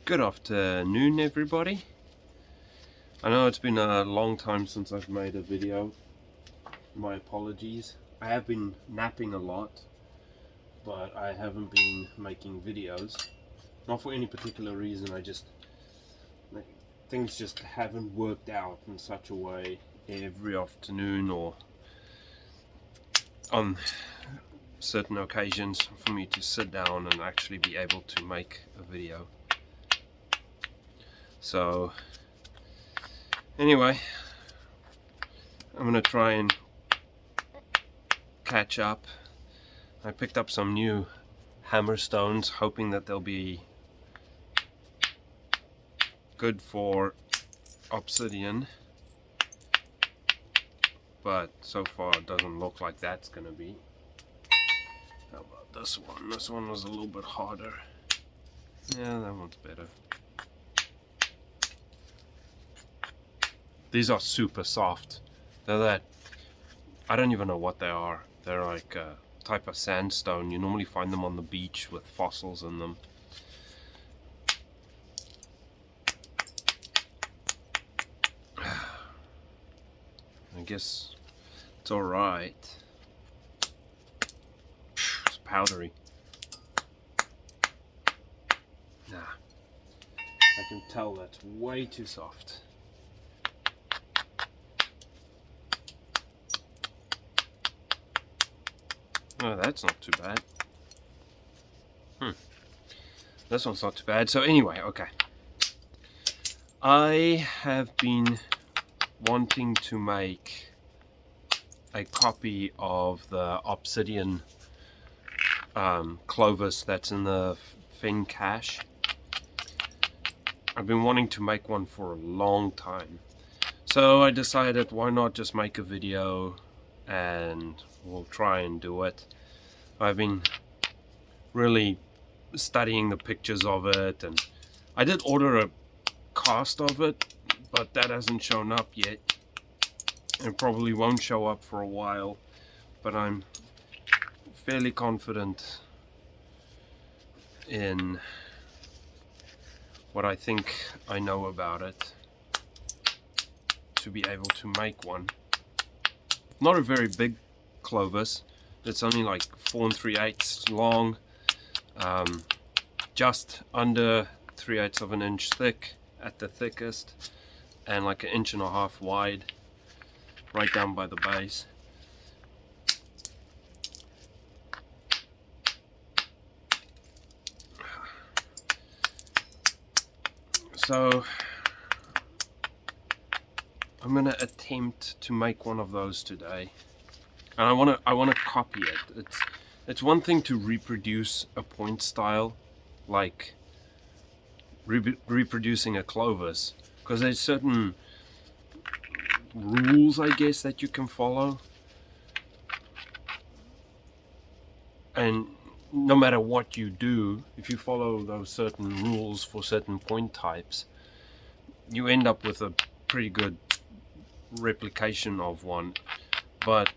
Good afternoon, everybody. I know it's been a long time since I've made a video. My apologies. I have been napping a lot, but I haven't been making videos. Not for any particular reason, things just haven't worked out in such a way every afternoon or on certain occasions for me to sit down and actually be able to make a video. So anyway, I'm gonna try and catch up. I picked up some new hammerstones, hoping that they'll be good for Obsidian, but so far it doesn't look like that's gonna be. How about this one? This one was a little bit harder. Yeah, that one's better. These are super soft. They're that, I don't even know what they are. They're like a type of sandstone. You normally find them on the beach with fossils in them. I guess it's alright. It's powdery. Nah. I can tell that's way too soft. Oh, that's not too bad. This one's not too bad. So anyway, okay. I have been wanting to make a copy of the Obsidian Clovis that's in the Fenn cache. I've been wanting to make one for a long time. So I decided, why not just make a video and we'll try and do it. I've been really studying the pictures of it, and I did order a cast of it, but that hasn't shown up yet. It probably won't show up for a while, but I'm fairly confident in what I think I know about it to be able to make one. Not a very big Clovis. It's only like 4 3/8 long, just under 3/8 of an inch thick at the thickest, and like 1.5 inches wide right down by the base. So I'm gonna attempt to make one of those today, and I wanna copy it. It's one thing to reproduce a point style, like reproducing a Clovis, because there's certain rules, I guess, that you can follow, and no matter what you do, if you follow those certain rules for certain point types, you end up with a pretty good replication of one. But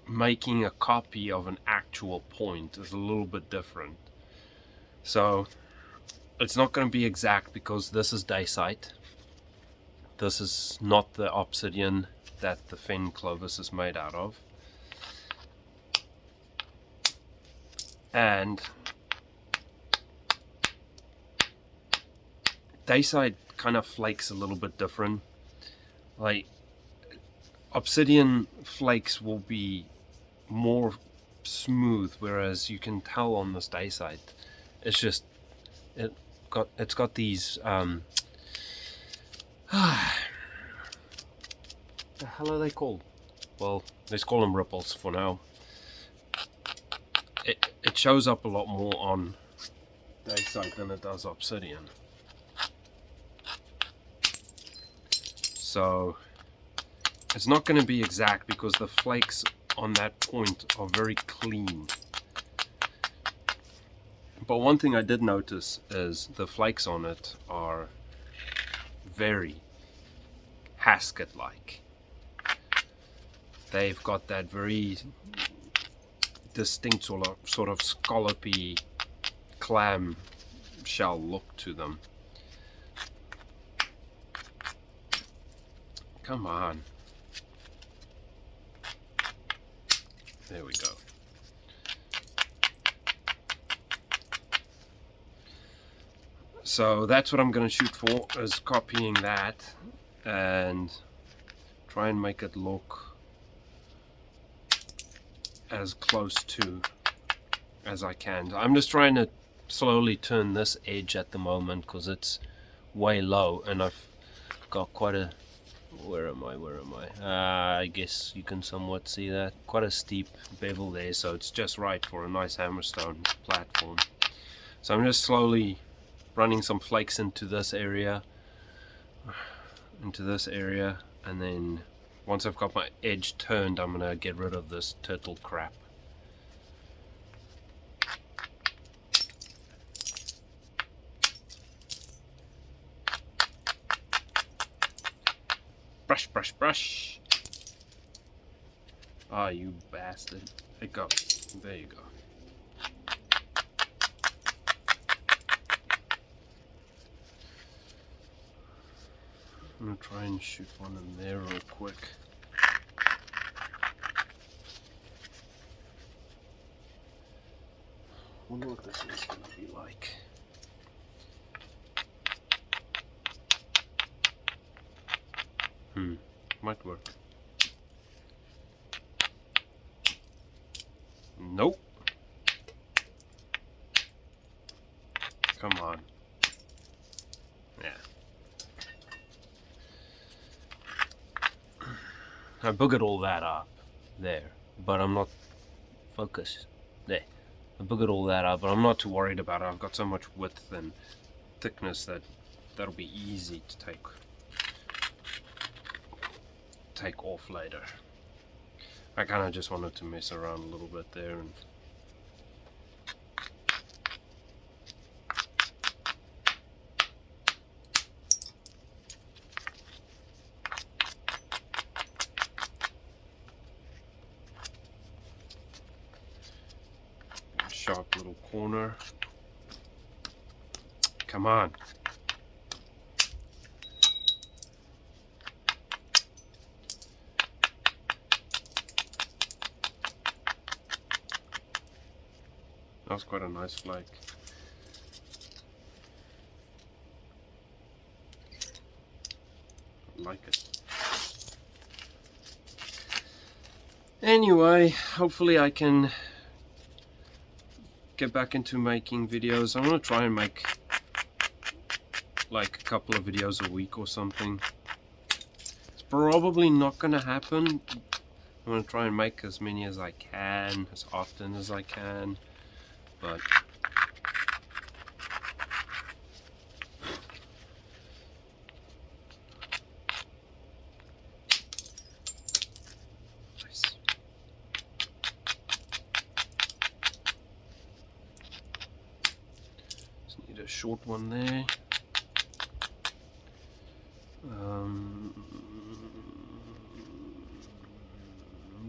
making a copy of an actual point is a little bit different. So it's not going to be exact, because this is dacite. This is not the obsidian that the Fenn Clovis is made out of. And dacite kind of flakes a little bit different. Like, obsidian flakes will be more smooth, whereas you can tell on this dacite, it's just it's got these the hell are they called? Well, let's call them ripples for now. It shows up a lot more on dacite than it does obsidian. So it's not going to be exact, because the flakes on that point are very clean. But one thing I did notice is the flakes on it are very Hasket-like. They've got that very distinct sort of scallopy clam shell look to them. Come on. There we go. So that's what I'm going to shoot for, is copying that and try and make it look as close to as I can. I'm just trying to slowly turn this edge at the moment because it's way low, and I've got quite a, where am I? I guess you can somewhat see that, quite a steep bevel there, so it's just right for a nice hammerstone platform. So I'm just slowly running some flakes into this area, and then once I've got my edge turned, I'm gonna get rid of this turtle crap. Brush, brush, brush. Ah, you bastard. There you go. There you go. I'm gonna try and shoot one in there real quick. Wonder what this is gonna be like. Might work. Nope. Come on. Yeah. I boogered all that up there, but I'm not focused. There. I boogered all that up, but I'm not too worried about it. I've got so much width and thickness that that'll be easy to take off later. I kind of just wanted to mess around a little bit there and sharp little corner. Come on. That was quite a nice flake. I like it. Anyway, hopefully I can get back into making videos. I'm gonna try and make like a couple of videos a week or something. It's probably not gonna happen. I'm gonna try and make as many as I can, as often as I can, but nice. Just need a short one there.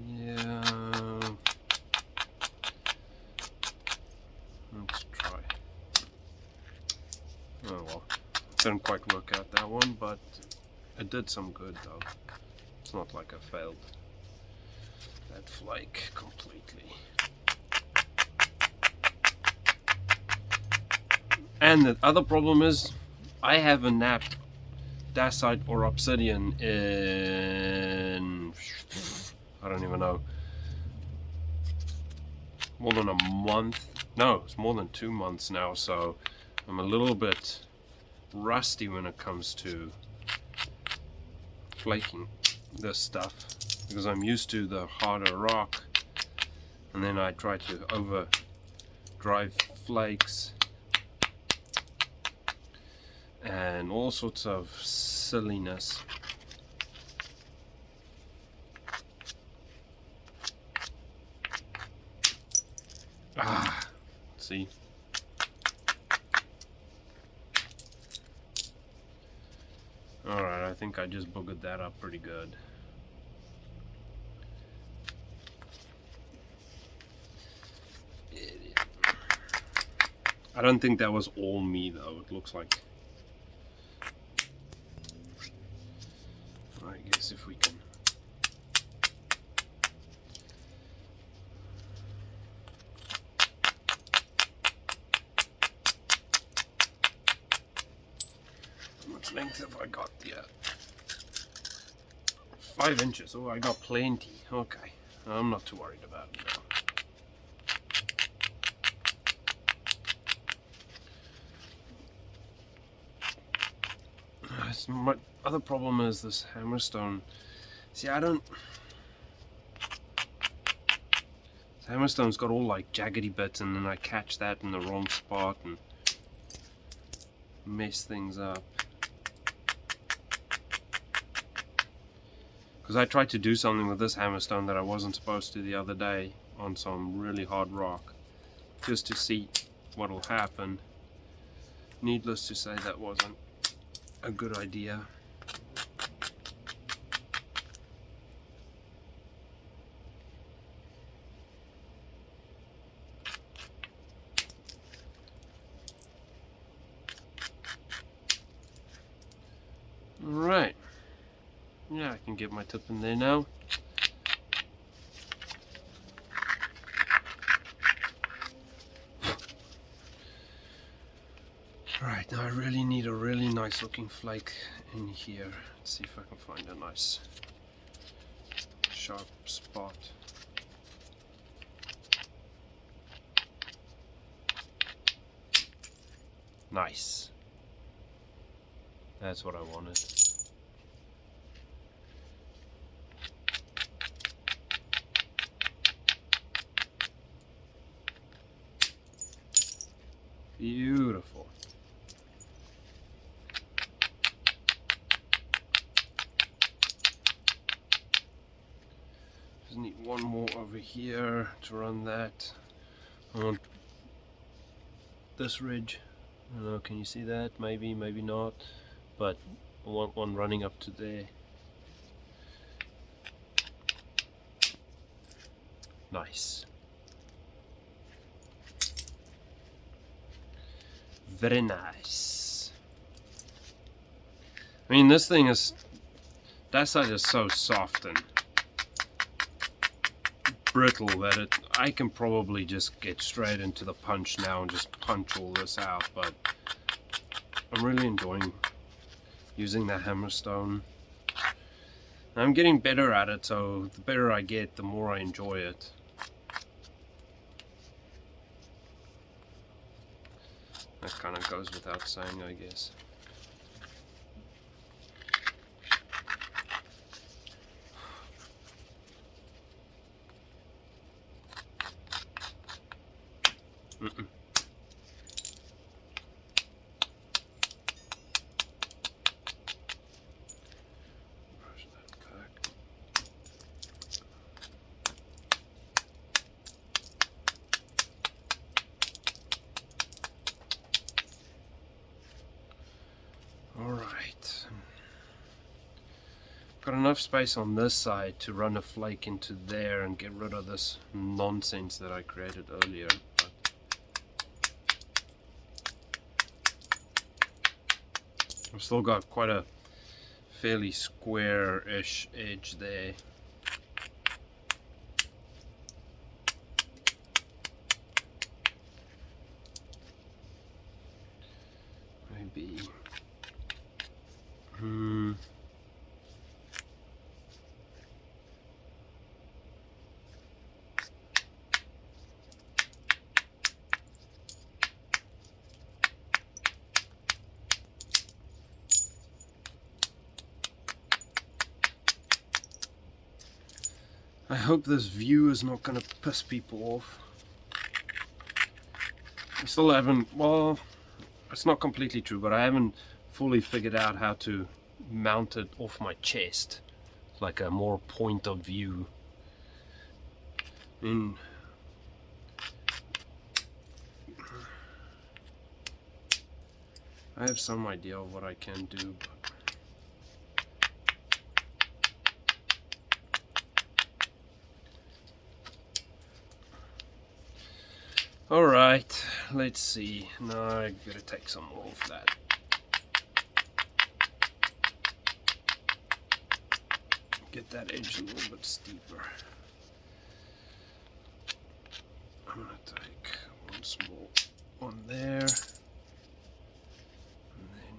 Yeah. Let's try. Oh well, didn't quite work out that one, but it did some good though. It's not like I failed that flake completely. And the other problem is I haven't napped dacite or obsidian in, I don't even know, more than a month. No, it's more than 2 months now, so I'm a little bit rusty when it comes to flaking this stuff, because I'm used to the harder rock, and then I try to overdrive flakes and all sorts of silliness. See? Alright, I think I just boogered that up pretty good. I don't think that was all me though, it looks like. I guess if we can. How much length have I got there? 5 inches. Oh, I got plenty. Okay. I'm not too worried about it now. My other problem is this hammerstone. See, I don't... This hammerstone's got all like jaggedy bits, and then I catch that in the wrong spot and mess things up. Because I tried to do something with this hammerstone that I wasn't supposed to the other day on some really hard rock, just to see what'll happen. Needless to say, that wasn't a good idea. Alright. Yeah, I can get my tip in there now. Right, now I really need a really nice looking flake in here. Let's see if I can find a nice sharp spot. Nice. That's what I wanted. Beautiful. Just need one more over here to run that. I want this ridge. I don't know, can you see that? Maybe, maybe not. But I want one running up to there. Nice. Very nice. I mean, this thing is, that side is so soft and brittle that I can probably just get straight into the punch now and just punch all this out, but I'm really enjoying using the hammerstone. I'm getting better at it, so the better I get, the more I enjoy it. That kind of goes without saying, I guess. Mm-mm. Brush that back. All right. Got enough space on this side to run a flake into there and get rid of this nonsense that I created earlier. I've still got quite a fairly square-ish edge there. Maybe. I hope this view is not going to piss people off. I still haven't, well, it's not completely true, but I haven't fully figured out how to mount it off my chest, like a more point of view. I have some idea of what I can do, but alright. Alright, let's see. Now I gotta take some more of that. Get that edge a little bit steeper. I'm gonna take one small one there. And then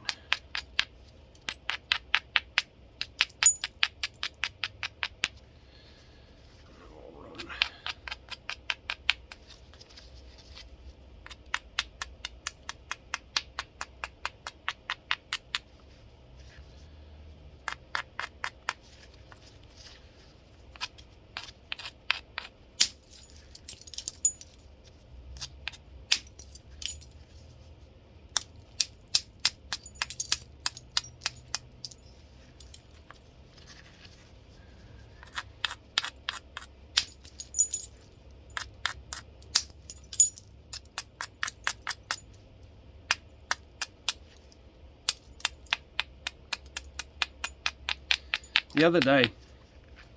I'll run. The other day,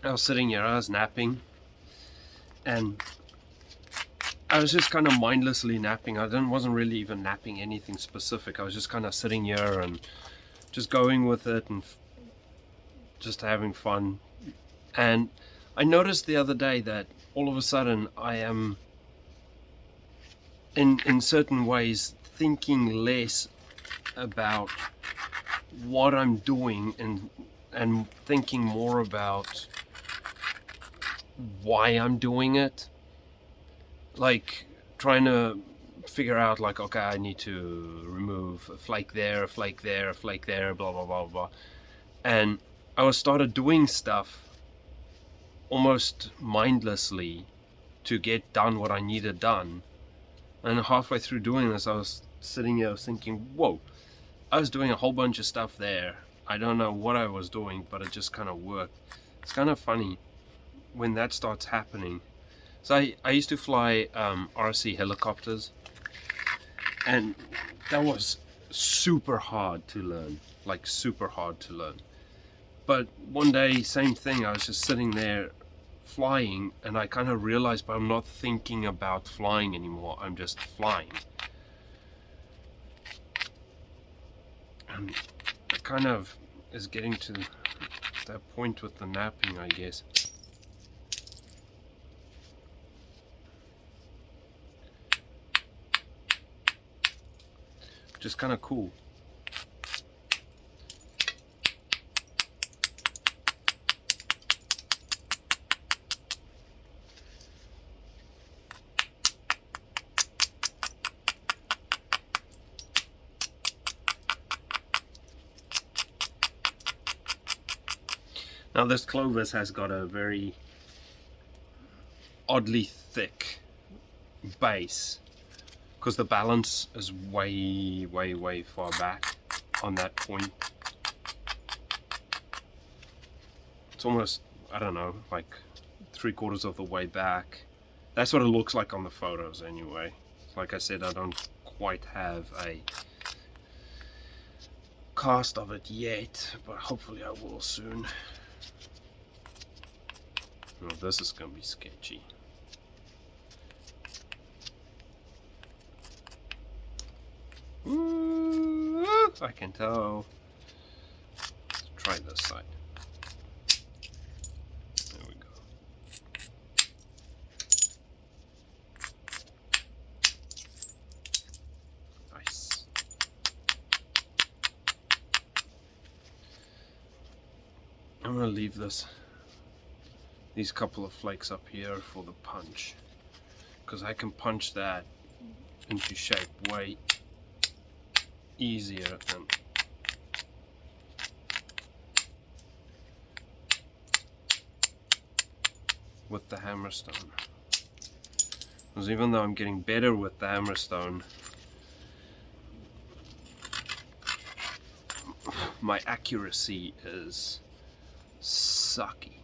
I was sitting here, I was napping, and I was just kind of mindlessly napping. Wasn't really even napping anything specific. I was just kind of sitting here and just going with it and just having fun. And I noticed the other day that all of a sudden I am, in certain ways, thinking less about what I'm doing and thinking more about why I'm doing it. Like trying to figure out, like, okay, I need to remove a flake there, a flake there, a flake there, blah blah blah blah. And I started doing stuff almost mindlessly to get done what I needed done. And halfway through doing this, I was sitting here thinking, whoa, I was doing a whole bunch of stuff there. I don't know what I was doing, but it just kind of worked. It's kind of funny when that starts happening. So I used to fly RC helicopters, and that was super hard to learn, like super hard to learn. But one day, same thing, I was just sitting there flying, and I kind of realized, but I'm not thinking about flying anymore, I'm just flying. And it kind of is getting to that point with the napping, I guess. Just kind of cool. Now this Clovis has got a very oddly thick base, because the balance is way far back on that point. It's almost, I don't know, like 3/4 of the way back. That's what it looks like on the photos anyway. Like I said, I don't quite have a cast of it yet, but hopefully I will soon. Oh, this is gonna be sketchy. Ooh, I can tell. Let's try this side. There we go. Nice. I'm gonna leave these couple of flakes up here for the punch, because I can punch that into shape way easier than with the hammerstone. Because even though I'm getting better with the hammerstone, my accuracy is sucky.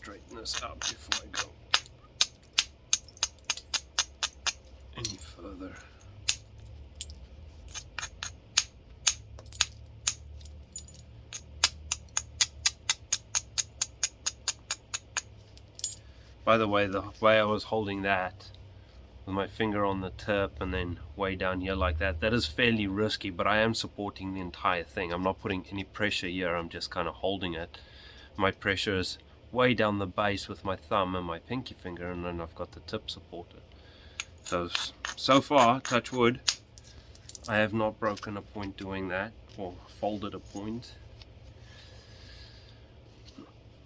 straighten this out before I go any further. By the way I was holding that with my finger on the tip and then way down here like that, that is fairly risky, but I am supporting the entire thing. I'm not putting any pressure here, I'm just kind of holding it. My pressure is way down the base with my thumb and my pinky finger, and then I've got the tip supported. So far, touch wood, I have not broken a point doing that, or folded a point.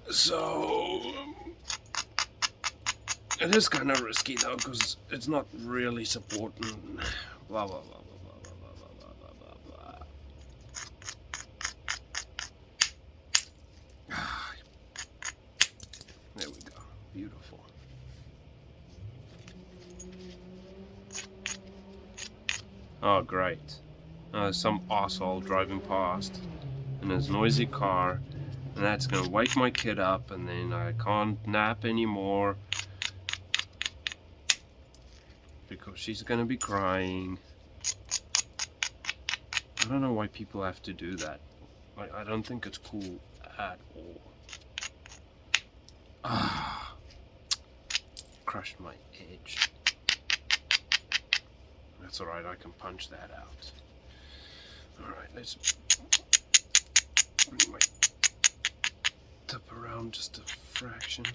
So it is kind of risky though, because it's not really supporting. Blah blah blah blah blah blah blah blah blah blah. There we go. Beautiful. Oh great. Some arsehole driving past in his noisy car, and that's gonna wake my kid up, and then I can't nap anymore because she's gonna be crying. I don't know why people have to do that. I don't think it's cool at all. Ah, crushed my edge. That's alright, I can punch that out. Alright, let's bring my tip around just a fraction.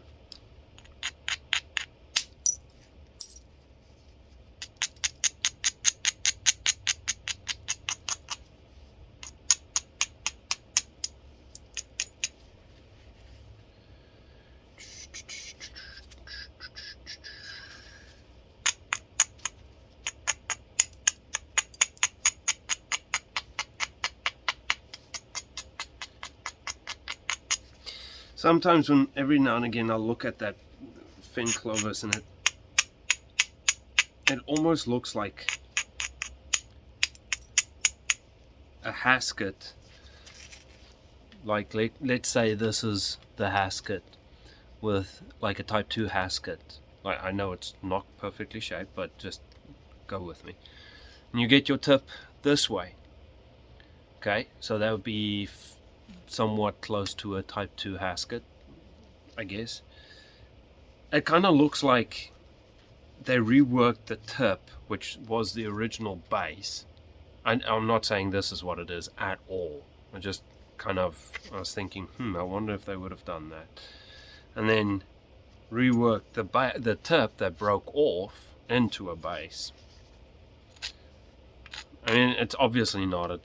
Sometimes every now and again I'll look at that Fenn Clovis and it almost looks like a hasket. Like let's say this is the hasket with like a type 2 hasket. Like, I know it's not perfectly shaped, but just go with me. And you get your tip this way. Okay, so that would be somewhat close to a type 2 hasket, I guess. It kind of looks like they reworked the tip, which was the original base. I'm not saying this is what it is at all. I was thinking, I wonder if they would have done that. And then reworked the tip that broke off into a base. I mean, it's obviously not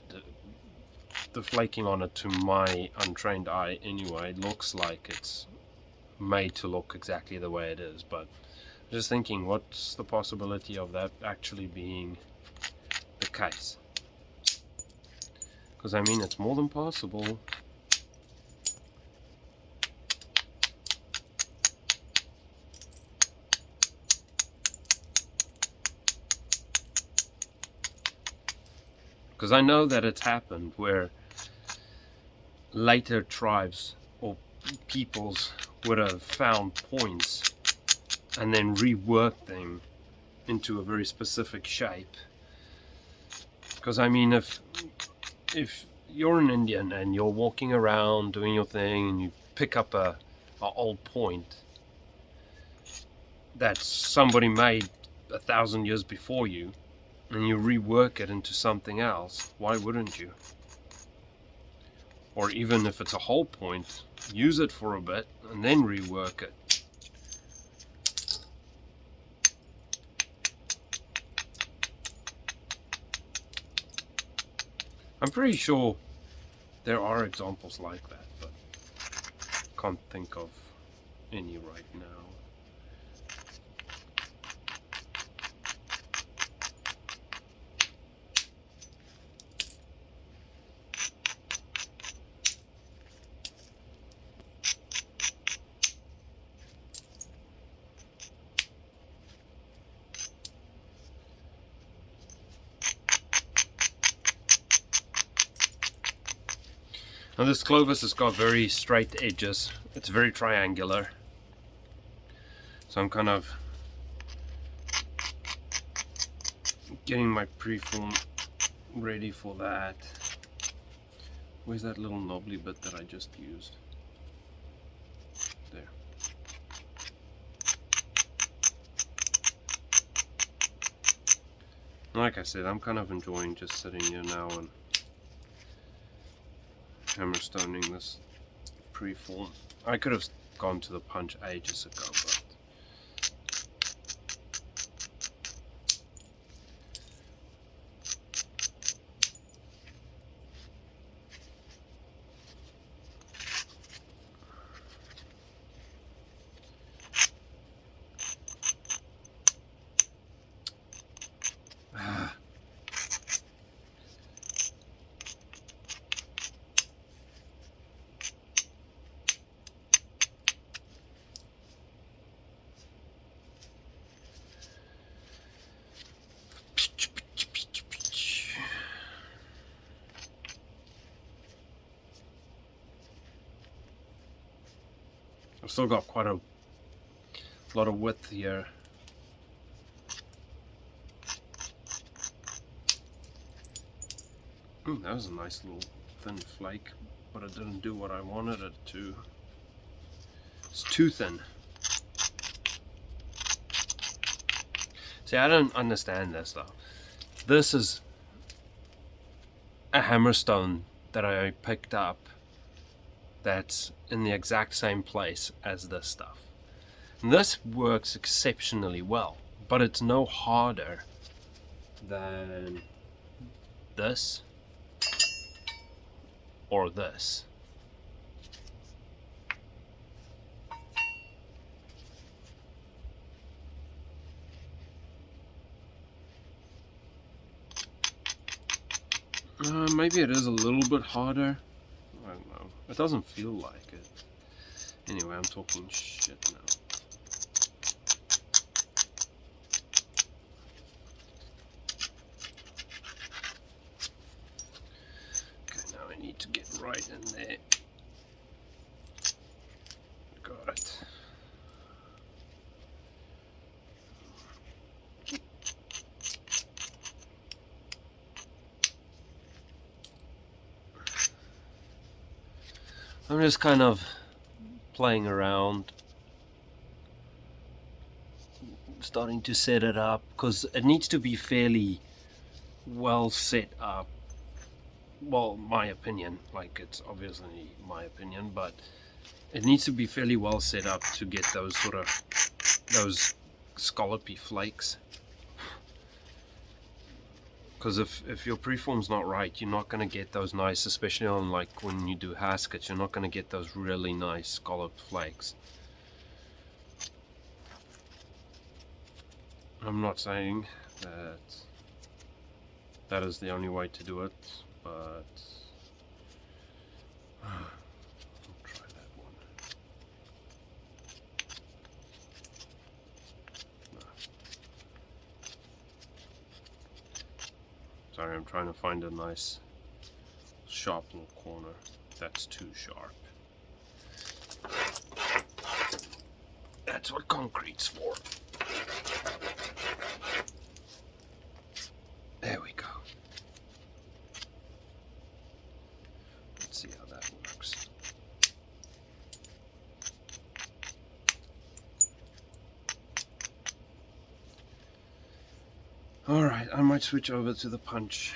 the flaking on it, to my untrained eye anyway, looks like it's made to look exactly the way it is, but just thinking, what's the possibility of that actually being the case? Because I mean, it's more than possible. Because I know that it's happened where later tribes or peoples would have found points and then reworked them into a very specific shape. Because I mean, if you're an Indian and you're walking around doing your thing and you pick up a old point that somebody made 1,000 years before you, and you rework it into something else, why wouldn't you? Or even if it's a whole point, use it for a bit and then rework it. I'm pretty sure there are examples like that, but can't think of any right now. Now this Clovis has got very straight edges. It's very triangular. So I'm kind of getting my preform ready for that. Where's that little knobbly bit that I just used? There. Like I said, I'm kind of enjoying just sitting here now and hammerstoning this preform. I could have gone to the punch ages ago, but I've still got quite a lot of width here. That was a nice little thin flake, but it didn't do what I wanted it to. It's too thin. See, I don't understand this though. This is a hammerstone that I picked up that's in the exact same place as this stuff. And this works exceptionally well, but it's no harder than this or this. Maybe it is a little bit harder. I don't know. It doesn't feel like it. Anyway, I'm talking shit now. Okay, now I need to get right in there. Got it. I'm just kind of playing around, starting to set it up, because it needs to be fairly well set up. Well, my opinion, like, it's obviously my opinion, but it needs to be fairly well set up to get those sort of, those scallopy flakes. Because if your preform's not right, you're not going to get those nice, especially on, like, when you do haskets, you're not going to get those really nice scalloped flakes. I'm not saying that that is the only way to do it, but I'll try that one. No. Sorry, I'm trying to find a nice sharp little corner. That's too sharp. That's what concrete's for. There we go. Let's see how that works. Alright, I might switch over to the punch.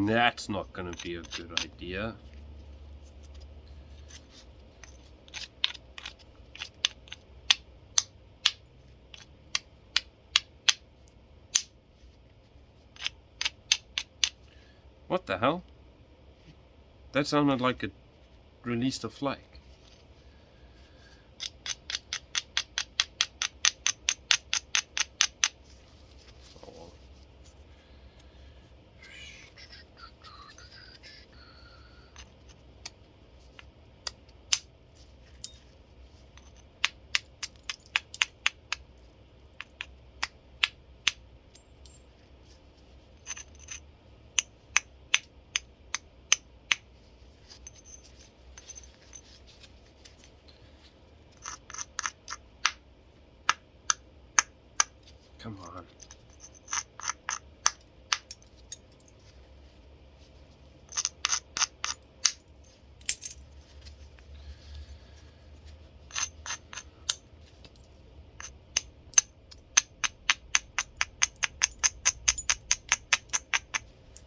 That's not going to be a good idea. What the hell? That sounded like it released a flake. Come on.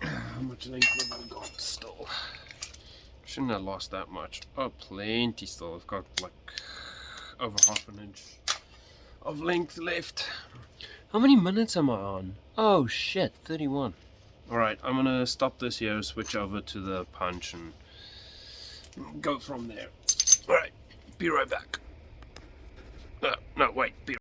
How much length have I got still? Shouldn't have lost that much. Oh, plenty still. I've got like over half an inch of length left. How many minutes am I on? Oh shit, 31. Alright, I'm gonna stop this here, switch over to the punch and go from there. Alright, be right back. No, wait, be